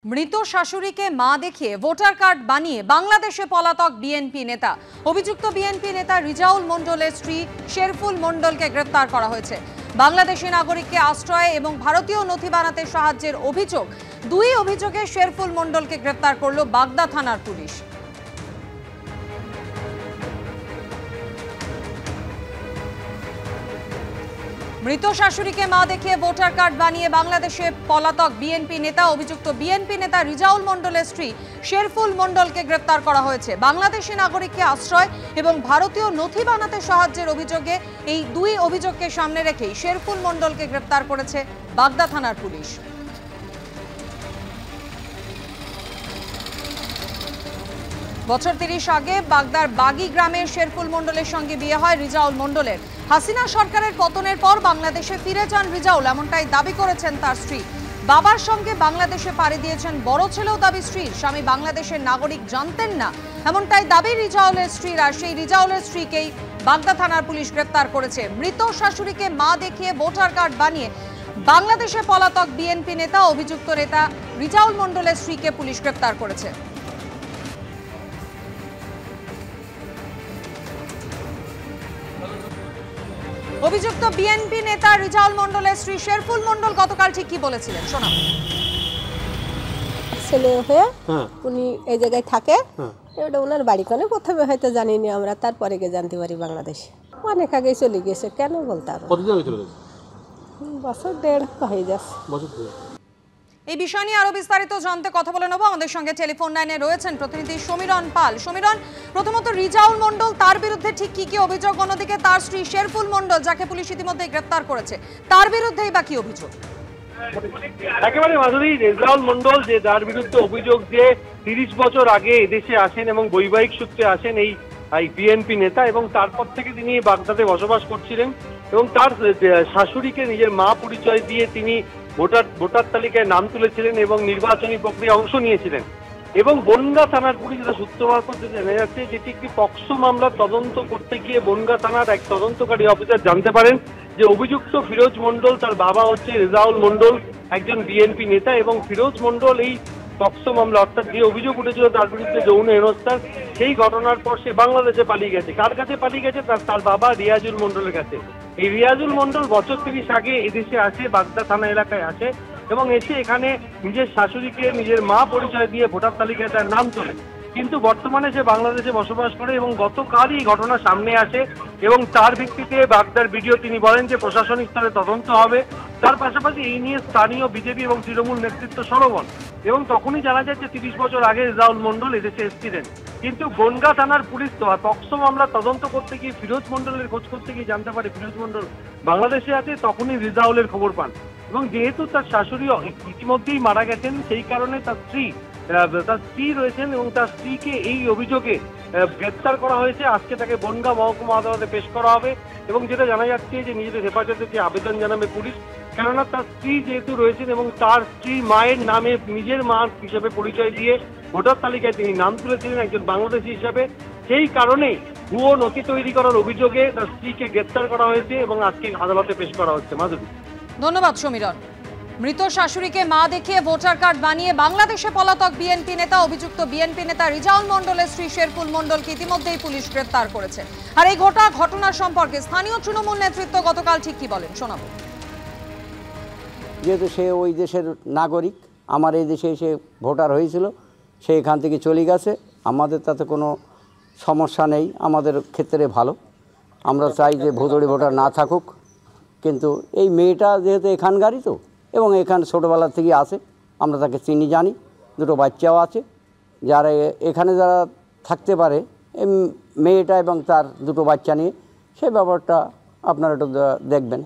মৃত শাশুড়িকে মা দেখিয়ে ভোটার কার্ড বানিয়ে বাংলাদেশে পলাতক বিএনপি নেতা। অভিযুক্ত বিএনপি নেতা রিজাউল মণ্ডলের স্ত্রী শেরফুল মণ্ডলকে গ্রেফতার করা হয়েছে। বাংলাদেশি নাগরিককে আশ্রয় এবং ভারতীয় নথি বানাতে সাহায্যের অভিযোগ, দুই অভিযোগে শেরফুল মণ্ডলকে গ্রেফতার করল বাগদা থানার পুলিশ। মৃত শাশুড়িকে মা দেখিয়ে ভোটার কার্ড বানিয়ে বাংলাদেশে পলাতক বিএনপি নেতা। অভিযুক্ত বিএনপি নেতা রিজাউল মণ্ডলের স্ত্রী শেরফুল মণ্ডলকে গ্রেফতার করা হয়েছে। বাংলাদেশি নাগরিককে আশ্রয় এবং ভারতীয় নথি বানাতে সাহায্যের অভিযোগে এই দুই অভিযোগকে সামনে রেখেই শেরফুল মণ্ডলকে গ্রেফতার করেছে বাগদা থানার পুলিশ। বছর ৩০ আগে বাগদার বাগি গ্রামের শেরফুল মণ্ডলের সঙ্গে বিয়ে হয় রিজাউল মণ্ডলের। হাসিনা সরকারের পতনের পর বাংলাদেশে ফিরে যান রিজাউল, এমনটাই দাবি করেছেন তার স্ত্রী। বাবার সঙ্গে বাংলাদেশে পাড়ি দিয়েছেন বড় ছেলেও দাবি স্ত্রীর। স্বামী বাংলাদেশের নাগরিক জানতেন না, এমনটাই দাবি রিজাউলের স্ত্রীর। আর সেই রিজাউলের স্ত্রীকেই বাগদা থানার পুলিশ গ্রেফতার করেছে। মৃত শাশুড়িকে মা দেখিয়ে ভোটার কার্ড বানিয়ে বাংলাদেশে পলাতক বিএনপি নেতা। অভিযুক্ত নেতা রিজাউল মণ্ডলের স্ত্রীকে পুলিশ গ্রেফতার করেছে। অভিযুক্ত বিএনপি নেতা রিজাউল মণ্ডলের স্ত্রী শেরফুল মণ্ডল গতকাল ঠিক কি বলেছিলেন শোনাব। ছেলে হয়ে উনি এই জায়গায় থাকে, এটা ওনার বাড়ি। কোনে প্রথমে হয়তো জানিনি আমরা, তারপরে গিয়ে জানতে পারি বাংলাদেশ অনেক আগেই চলে গেছে। কেন বলতে পারবো, বছর দেড় হয়ে যাচ্ছে। এই বিষয় নিয়ে আরো বিস্তারিত জানতে কথা বলে নেব। আমাদের সঙ্গে টেলিফোন লাইনে রয়েছেন প্রতিনিধি সমীরণ পাল। সমীরণ, প্রথমত রিজাউল মণ্ডল, তার বিরুদ্ধে ঠিক কি কি অভিযোগ? অন্যদিকে তার স্ত্রী শেরফুল মণ্ডল, যাকে পুলিশ ইতিমধ্যে গ্রেফতার করেছে, তার বিরুদ্ধেই বা কি অভিযোগ? একেবারে মাধুরী, রিজাউল মণ্ডল যে যার বিরুদ্ধে অভিযোগ যে ৩০ বছর আগে এদেশে আসেন এবং বৈবাহিক সূত্রে আসেন এই বিএনপি নেতা, এবং তারপর থেকে তিনি বাগদাদে বসবাস করছিলেন এবং তার শাশুড়িকে নিজের মা পরিচয় দিয়ে তিনি ভোটার তালিকায় নাম তুলেছিলেন এবং নির্বাচনী প্রক্রিয়া অংশ নিয়েছিলেন। এবং বনগাঁ থানার পুলিশ যেটা সূত্র মারফত জানা যাচ্ছে, যেটি একটি পক্সো মামলার তদন্ত করতে গিয়ে বনগাঁ থানার এক তদন্তকারী অফিসার জানতে পারেন যে অভিযুক্ত ফিরোজ মণ্ডল, তার বাবা হচ্ছে রিজাউল মণ্ডল, একজন বিএনপি নেতা। এবং ফিরোজ মণ্ডল এই পক্সো মামলা, অর্থাৎ যে অভিযোগ উঠেছিল তার বিরুদ্ধে যৌন হেনস্থার, সেই ঘটনার পর সে বাংলাদেশে পালিয়ে গেছে। কার কাছে পালিয়ে গেছে? তার বাবা রিয়াজুল মণ্ডলের কাছে। এই রিয়াজুল মণ্ডল বছর ৩০ আগে এদেশে আসে, বাগদা থানা এলাকায় আসে এবং এসে এখানে নিজের শাশুড়িকে নিজের মা পরিচয় দিয়ে ভোটার তালিকায় তার নাম তোলে। কিন্তু বর্তমানে সে বাংলাদেশে বসবাস করে এবং গতকালই এই ঘটনা সামনে আসে এবং তার ভিত্তিতে বাগদার ভিডিও তিনি বলেন যে প্রশাসনিক স্তরে তদন্ত হবে। তার পাশাপাশি এই নিয়ে স্থানীয় বিজেপি এবং তৃণমূল নেতৃত্ব সরবন। এবং তখনই জানা যায় যে ৩০ বছর আগে রিজাউল মণ্ডল এদেশে এসেছিলেন। কিন্তু বনগাঁ থানার পুলিশ তো পক্সো মামলা তদন্ত করতে গিয়ে ফিরোজ মণ্ডলের খোঁজ করতে গিয়ে জানতে পারে ফিরোজ মণ্ডল বাংলাদেশে আছে। তখনই রিজাউলের খবর পান এবং যেহেতু তার শাশুড়ি ইতিমধ্যেই মারা গেছেন, সেই কারণে তার স্ত্রী রয়েছেন এবং তার স্ত্রীকে এই অভিযোগে গ্রেপ্তার করা হয়েছে। আজকে তাকে বনগাঁ মহকুমা আদালতে পেশ করা হবে এবং যেটা জানা যাচ্ছে যে নিজেদের হেফাজতে যে আবেদন জানাবে পুলিশ, কেননা তার স্ত্রী যেহেতু রয়েছেন এবং তার স্ত্রী মায়ের নামে নিজের মা হিসেবে পরিচয় দিয়ে ভোটার তালিকায় তিনি নাম তুলেছিলেন একজন বাংলাদেশি হিসাবে, সেই কারণেই ভুয়ো নথি তৈরি করার অভিযোগে তার স্ত্রীকে গ্রেপ্তার করা হয়েছে এবং আজকে আদালতে পেশ করা হচ্ছে। মাধুরী, ধন্যবাদ সমীরণ। মৃত শাশুড়িকে মা দেখিয়ে ভোটার কার্ড বানিয়ে বাংলাদেশে পলাতক বিএনপি নেতা। অভিযুক্ত বিএনপি নেতা রিজাউল মণ্ডলের স্ত্রী শেরফুল মণ্ডলকে ইতিমধ্যেই পুলিশ গ্রেফতার করেছে। আর এই ঘটনার সম্পর্কে স্থানীয় তৃণমূল নেতৃত্ব গতকাল ঠিক কি বলেন শোনাবো। যেহেতু সে ওই দেশের নাগরিক, আমার এই দেশে এসে ভোটার হয়েছিল, সে এখান থেকে চলে গেছে, আমাদের তাতে কোনো সমস্যা নেই, আমাদের ক্ষেত্রে ভালো। আমরা চাই যে ভোটার না থাকুক, কিন্তু এই মেয়েটা যেহেতু এখানকারই তো এবং এখানে ছোটোবেলা থেকে আসে, আমরা তাকে চিনি জানি, দুটো বাচ্চাও আছে, যারা এখানে যারা থাকতে পারে এই মেয়েটা এবং তার দুটো বাচ্চা নিয়ে, সেই ব্যাপারটা আপনারা একটু দেখবেন।